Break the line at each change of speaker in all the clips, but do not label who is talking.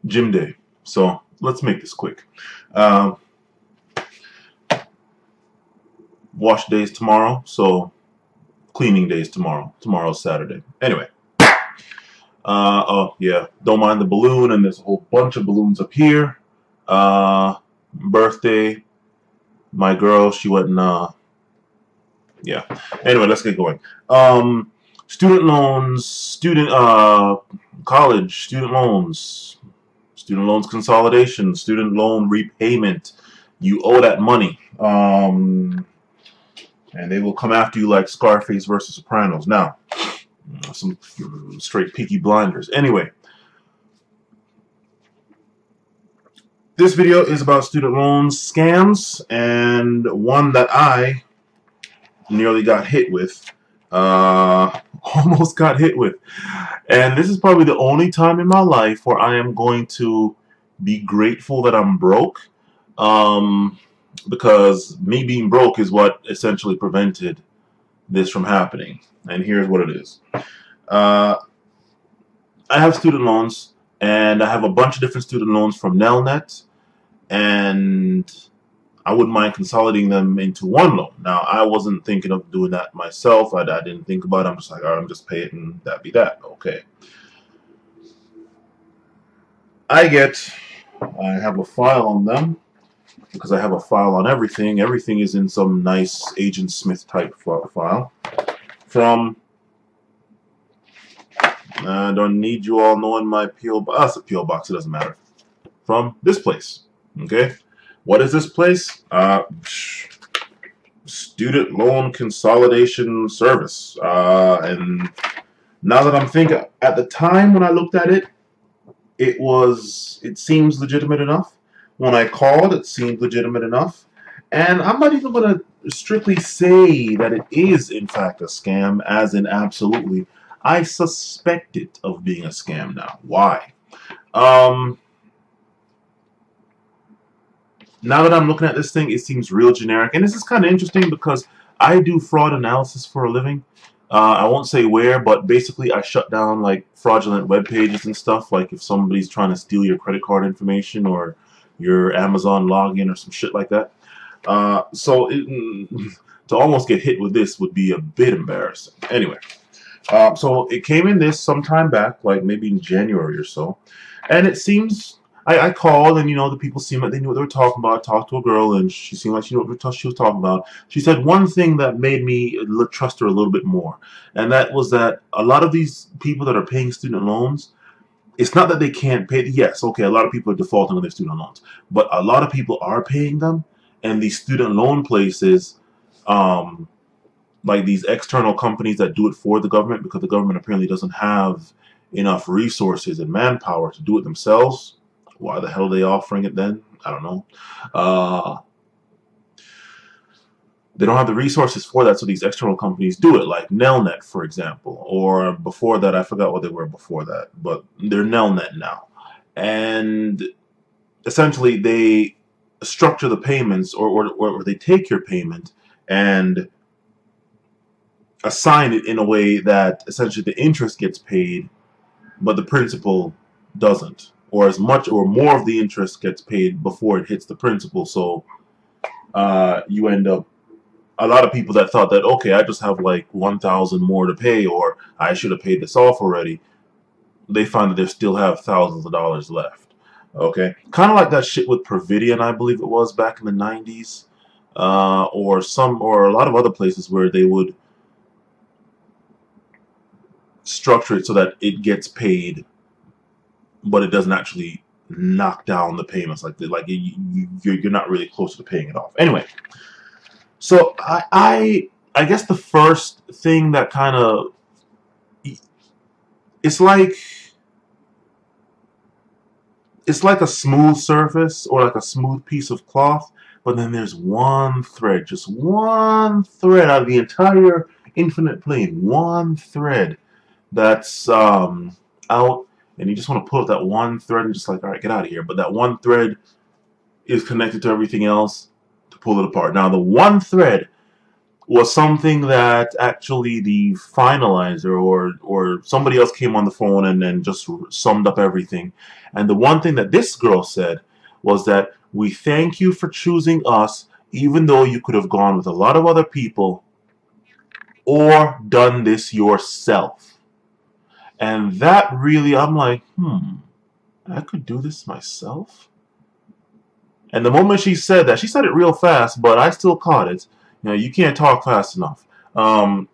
gym day. So let's make this quick. Uh, wash days tomorrow, so cleaning days tomorrow. Tomorrow's Saturday. Anyway. Oh yeah, don't mind the balloon, and there's a whole bunch of balloons up here. Birthday, my girl, she went and yeah. Anyway, let's get going. Student loans, college, student loans consolidation, student loan repayment. You owe that money. And they will come after you like Scarface versus Sopranos. Now, some straight Peaky Blinders. Anyway, this video is about student loans scams, and one that I nearly got hit with. Almost got hit with. And this is probably the only time in my life where I am going to be grateful that I'm broke. Because me being broke is what essentially prevented this from happening. And here's what it is. I have student loans, and I have a bunch of different student loans from Nelnet, and I wouldn't mind consolidating them into one loan. Now, I wasn't thinking of doing that myself. I didn't think about it. I'm just like, all right, I'm just pay it and that be that. Okay. I have a file on them because I have a file on everything. Everything is in some nice Agent Smith type file from, I don't need you all knowing my P.O. box. That's a P.O. box. It doesn't matter. From this place. Okay. What is this place? Student Loan Consolidation Service. And now that I'm thinking, at the time when I looked at it, it seems legitimate enough. When I called, it seemed legitimate enough. And I'm not even going to strictly say that it is, in fact, a scam, as in absolutely. I suspect it of being a scam now. Why? Now that I'm looking at this thing, it seems real generic. And this is kind of interesting because I do fraud analysis for a living. I won't say where, but basically I shut down like fraudulent web pages and stuff. Like if somebody's trying to steal your credit card information or your Amazon login or some shit like that. To almost get hit with this would be a bit embarrassing. Anyway, so it came in this sometime back, like maybe in January or so. And it seems... I called, and, you know, the people seemed like they knew what they were talking about. I talked to a girl, and she seemed like she knew what she was talking about. She said one thing that made me trust her a little bit more, and that was that a lot of these people that are paying student loans, it's not that they can't pay. Yes, okay, a lot of people are defaulting on their student loans, but a lot of people are paying them, and these student loan places, like these external companies that do it for the government, because the government apparently doesn't have enough resources and manpower to do it themselves. Why the hell are they offering it then? I don't know. They don't have the resources for that, so these external companies do it, like Nelnet, for example. Or before that, I forgot what they were before that, but they're Nelnet now. And essentially, they structure the payments, or they take your payment and assign it in a way that essentially the interest gets paid, but the principal doesn't. Or as much or more of the interest gets paid before it hits the principal. So you end up, a lot of people that thought that, okay, I just have like 1,000 more to pay, or I should have paid this off already, they find that they still have thousands of dollars left. Okay, kind of like that shit with Providian, I believe it was back in the 90s, or a lot of other places where they would structure it so that it gets paid, but it doesn't actually knock down the payments. You're not really close to paying it off. Anyway, so I guess the first thing that kind of, it's like a smooth surface or like a smooth piece of cloth, but then there's one thread, just one thread out of the entire infinite plane, one thread that's out. And you just want to pull up that one thread and just like, all right, get out of here. But that one thread is connected to everything else to pull it apart. Now, the one thread was something that actually the finalizer or somebody else came on the phone and then just summed up everything. And the one thing that this girl said was that we thank you for choosing us, even though you could have gone with a lot of other people or done this yourself. And that really, I'm like, I could do this myself. And the moment she said that, she said it real fast, but I still caught it. You know, you can't talk fast enough. I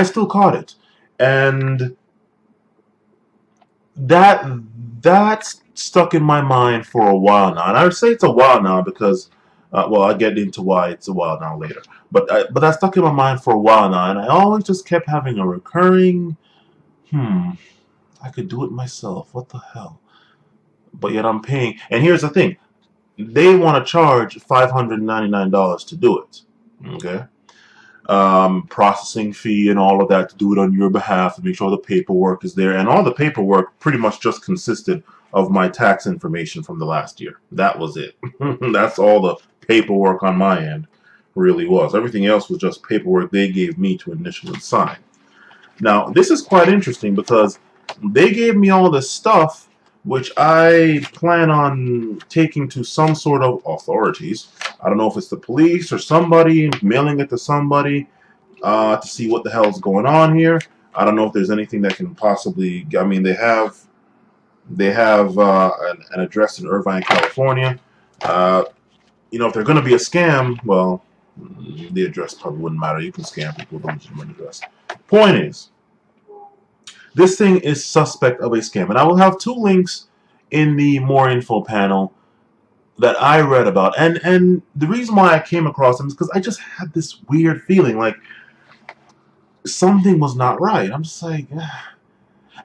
still caught it, and that that's stuck in my mind for a while now. And I would say it's a while now because, well, I'll get into why it's a while now later. But that stuck in my mind for a while now, and I always just kept having a recurring, I could do it myself. What the hell? But yet I'm paying. And here's the thing: they want to charge $599 to do it. Okay. Processing fee and all of that to do it on your behalf and make sure the paperwork is there. And all the paperwork pretty much just consisted of my tax information from the last year. That was it. That's all the paperwork on my end really was. Everything else was just paperwork they gave me to initially sign. Now, this is quite interesting because they gave me all this stuff which I plan on taking to some sort of authorities. I don't know if it's the police or somebody, mailing it to somebody to see what the hell's going on here. I don't know if there's anything that can possibly, I mean, they have an address in Irvine, California. You know, if they're going to be a scam, well, the address probably wouldn't matter. You can scam people with a legitimate address. Point is, this thing is suspect of a scam. And I will have two links in the more info panel that I read about. And the reason why I came across them is because I just had this weird feeling like something was not right. I'm just like,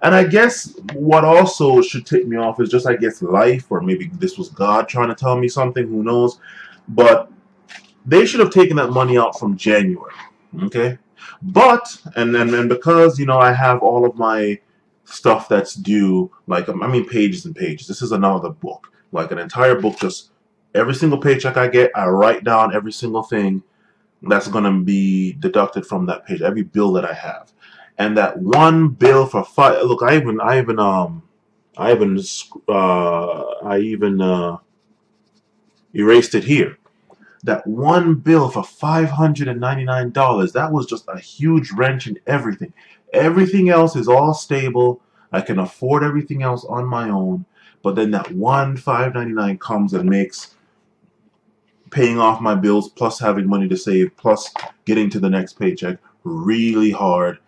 and I guess what also should take me off is just, I guess, life, or maybe this was God trying to tell me something, who knows. But they should have taken that money out from January, okay? But, and because, you know, I have all of my stuff that's due, like, I mean, pages and pages. This is another book, like an entire book, just every single paycheck I get, I write down every single thing that's going to be deducted from that page, every bill that I have. And that one bill for look, I even erased it here. That one bill for $599, that was just a huge wrench in everything. Everything else is all stable. I can afford everything else on my own. But then that one $599 comes and makes paying off my bills, plus having money to save, plus getting to the next paycheck really hard,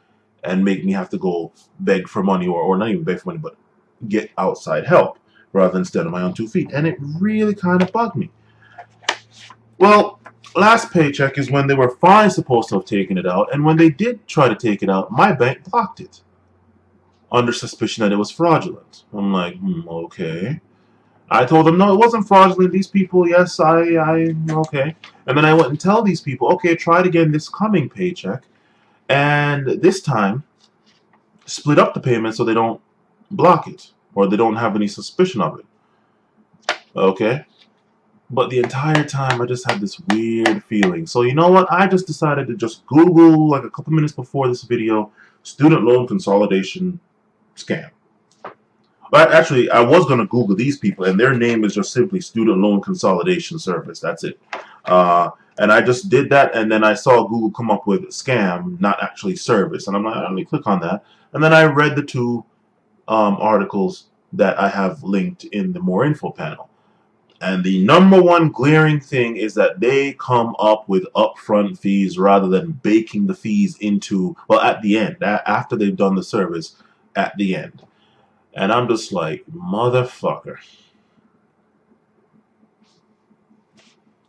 and make me have to go beg for money, or not even beg for money, but get outside help rather than stand on my own 2 feet. And it really kind of bugged me. Well, last paycheck is when they were finally supposed to have taken it out, and when they did try to take it out, my bank blocked it under suspicion that it was fraudulent. I'm like, okay. I told them, no, it wasn't fraudulent. These people, yes, okay. And then I went and tell these people, okay, try it again this coming paycheck, and this time, split up the payment so they don't block it, or they don't have any suspicion of it. Okay? But the entire time, I just had this weird feeling. So you know what? I just decided to just Google, like a couple minutes before this video, student loan consolidation scam. But actually, I was going to Google these people, and their name is just simply Student Loan Consolidation Service. That's it. And I just did that, and then I saw Google come up with scam, not actually service. And I'm like, let me click on that. And then I read the two articles that I have linked in the more info panel. And the number one glaring thing is that they come up with upfront fees rather than baking the fees into, well, at the end, after they've done the service, at the end. And I'm just like, motherfucker.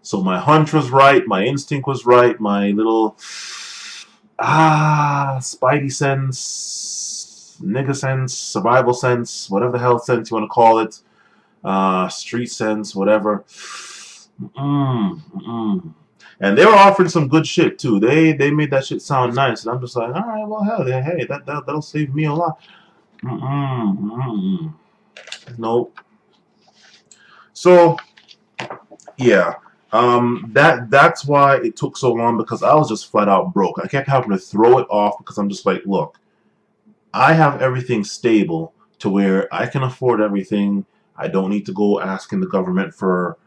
So my hunch was right, my instinct was right, my little, spidey sense, nigga sense, survival sense, whatever the hell sense you want to call it, street sense, whatever. And they were offering some good shit too. They made that shit sound nice, and I'm just like, all right, well, hell, hey, that'll save me a lot. Nope. So, yeah. That's why it took so long, because I was just flat out broke. I kept having to throw it off because I'm just like, look, I have everything stable to where I can afford everything. I don't need to go asking the government for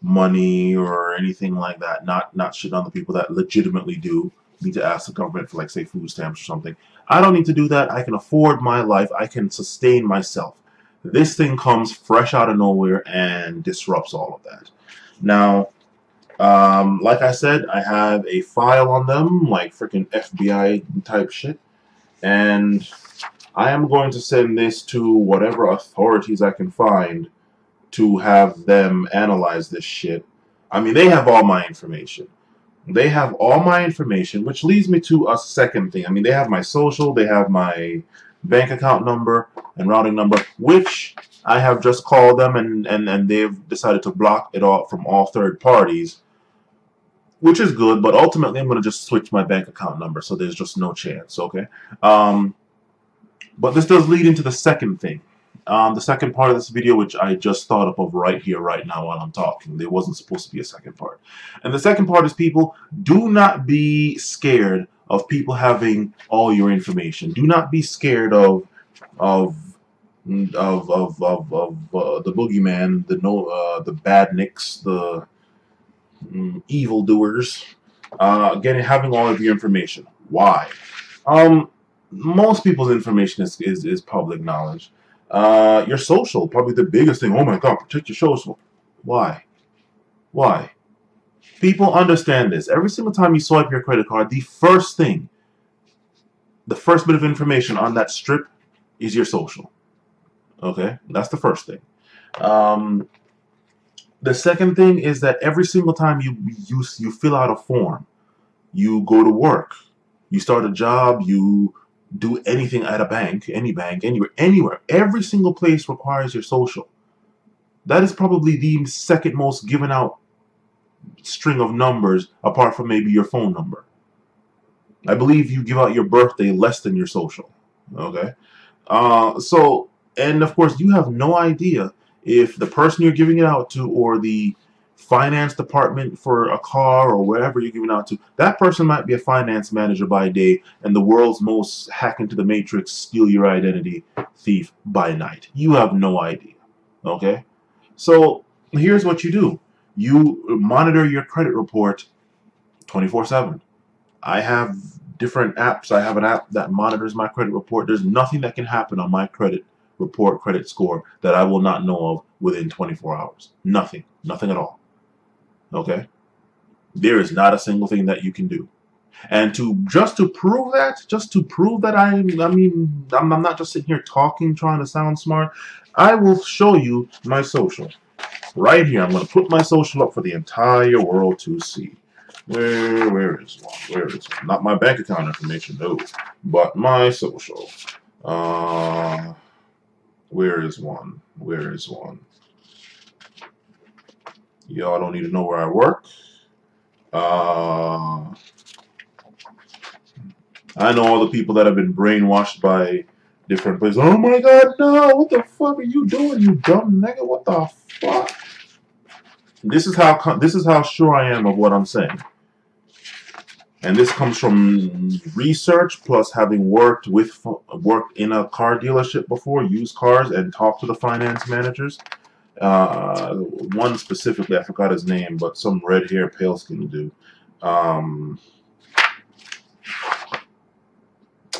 money or anything like that. Not shit on the people that legitimately do need to ask the government for, like, say, food stamps or something. I don't need to do that. I can afford my life. I can sustain myself. This thing comes fresh out of nowhere and disrupts all of that. Now, like I said, I have a file on them, like freaking FBI type shit, and I am going to send this to whatever authorities I can find to have them analyze this shit. I mean, they have all my information. They have all my information, which leads me to a second thing. I mean, they have my social, they have my bank account number and routing number, which I have just called them, and they've decided to block it all from all third parties, which is good, but ultimately I'm going to just switch my bank account number, so there's just no chance, okay? But this does lead into the second thing. The second part of this video, which I just thought up of right here, right now, while I'm talking. There wasn't supposed to be a second part. And the second part is, people, do not be scared of people having all your information. Do not be scared of the boogeyman, the badniks, the evildoers, having all of your information. Why? Most people's information is public knowledge. Your social, probably the biggest thing. Oh my God, protect your social. Why? Why? People understand this. Every single time you swipe your credit card, the first bit of information on that strip is your social. Okay? That's the first thing. The second thing is that every single time you fill out a form, you go to work, you start a job, you do anything at a bank, anywhere, every single place requires your social. That is probably the second most given out string of numbers, apart from maybe your phone number. I believe you give out your birthday less than your social. Okay? And of course, you have no idea if the person you're giving it out to, or the finance department for a car, or wherever you're giving out to, that person might be a finance manager by day and the world's most hack into the matrix, steal your identity thief by night. You have no idea. Okay? So here's what you do. You monitor your credit report 24/7. I have different apps. I have an app that monitors my credit report. There's nothing that can happen on my credit report, credit score, that I will not know of within 24 hours. Nothing. Nothing at all. Okay? There is not a single thing that you can do. And just to prove that I'm not just sitting here talking, trying to sound smart, I will show you my social. Right here, I'm going to put my social up for the entire world to see. Where is one? Where is one? Not my bank account information, no, but my social. Where is one? Where is one? Y'all don't need to know where I work. I know all the people that have been brainwashed by different places. Oh my God, no! What the fuck are you doing, you dumb nigga? What the fuck? This is how sure I am of what I'm saying. And this comes from research, plus having worked in a car dealership before, used cars, and talked to the finance managers. One specifically, I forgot his name, but some red hair, pale skin dude.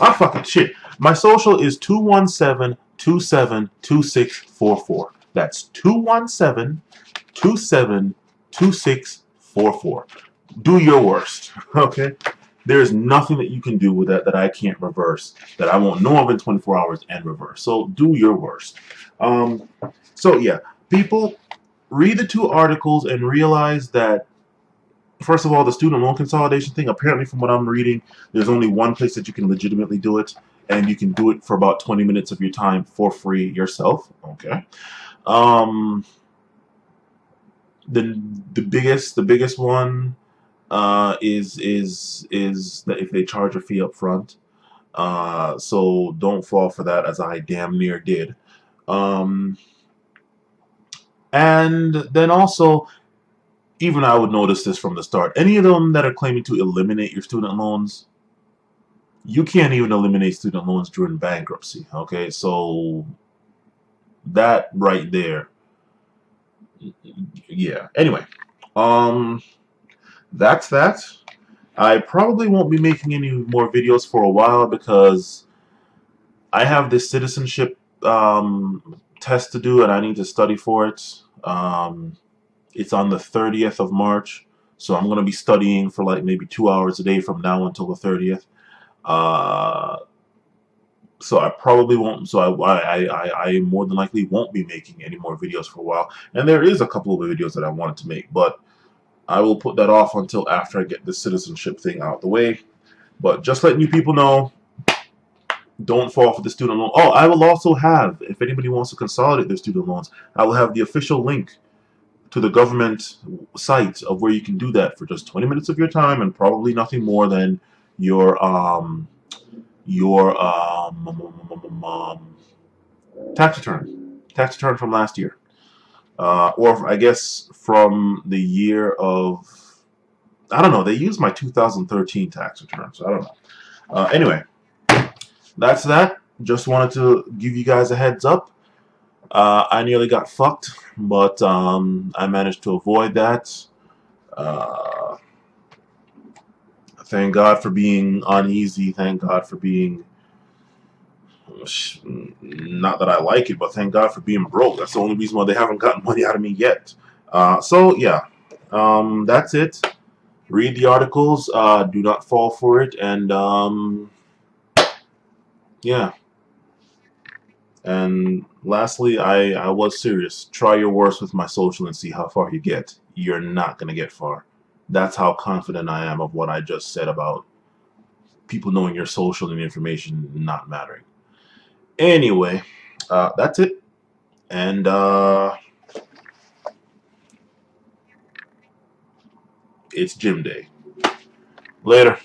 Fucking shit. My social is 217-272644. That's 217-272644. Do your worst, okay? There's nothing that you can do with that I can't reverse, that I won't know of in 24 hours and reverse. So do your worst. So yeah, people, read the 2 articles and realize that, first of all, the student loan consolidation thing, apparently from what I'm reading, there's only one place that you can legitimately do it, and you can do it for about 20 minutes of your time for free yourself. Okay. The biggest one is that if they charge a fee up front. So don't fall for that, as I damn near did. And then also, even I would notice this from the start. Any of them that are claiming to eliminate your student loans, you can't even eliminate student loans during bankruptcy. Okay, so that right there, yeah. Anyway, um, that's that. I probably won't be making any more videos for a while because I have this citizenship test to do and I need to study for it. It's on the 30th of March, so I'm going to be studying for like maybe 2 hours a day from now until the 30th. Uh, so I probably won't. So I more than likely won't be making any more videos for a while. And there is a couple of videos that I wanted to make, but I will put that off until after I get this citizenship thing out of the way. But just letting you people know, don't fall for the student loan. Oh, I will also have, if anybody wants to consolidate their student loans, I will have the official link to the government site of where you can do that for just 20 minutes of your time and probably nothing more than your tax return from last year, or I guess from the year of, I don't know. They used my 2013 tax return, so I don't know. Anyway, that's that. Just wanted to give you guys a heads up. I nearly got fucked, but I managed to avoid that. Thank God for being uneasy. Thank God for being, not that I like it, but thank God for being broke. That's the only reason why they haven't gotten money out of me yet. So yeah, that's it. Read the articles. Do not fall for it, and yeah. And lastly, I was serious. Try your worst with my social and see how far you get. You're not going to get far. That's how confident I am of what I just said about people knowing your social and information not mattering. Anyway, that's it. And it's gym day. Later.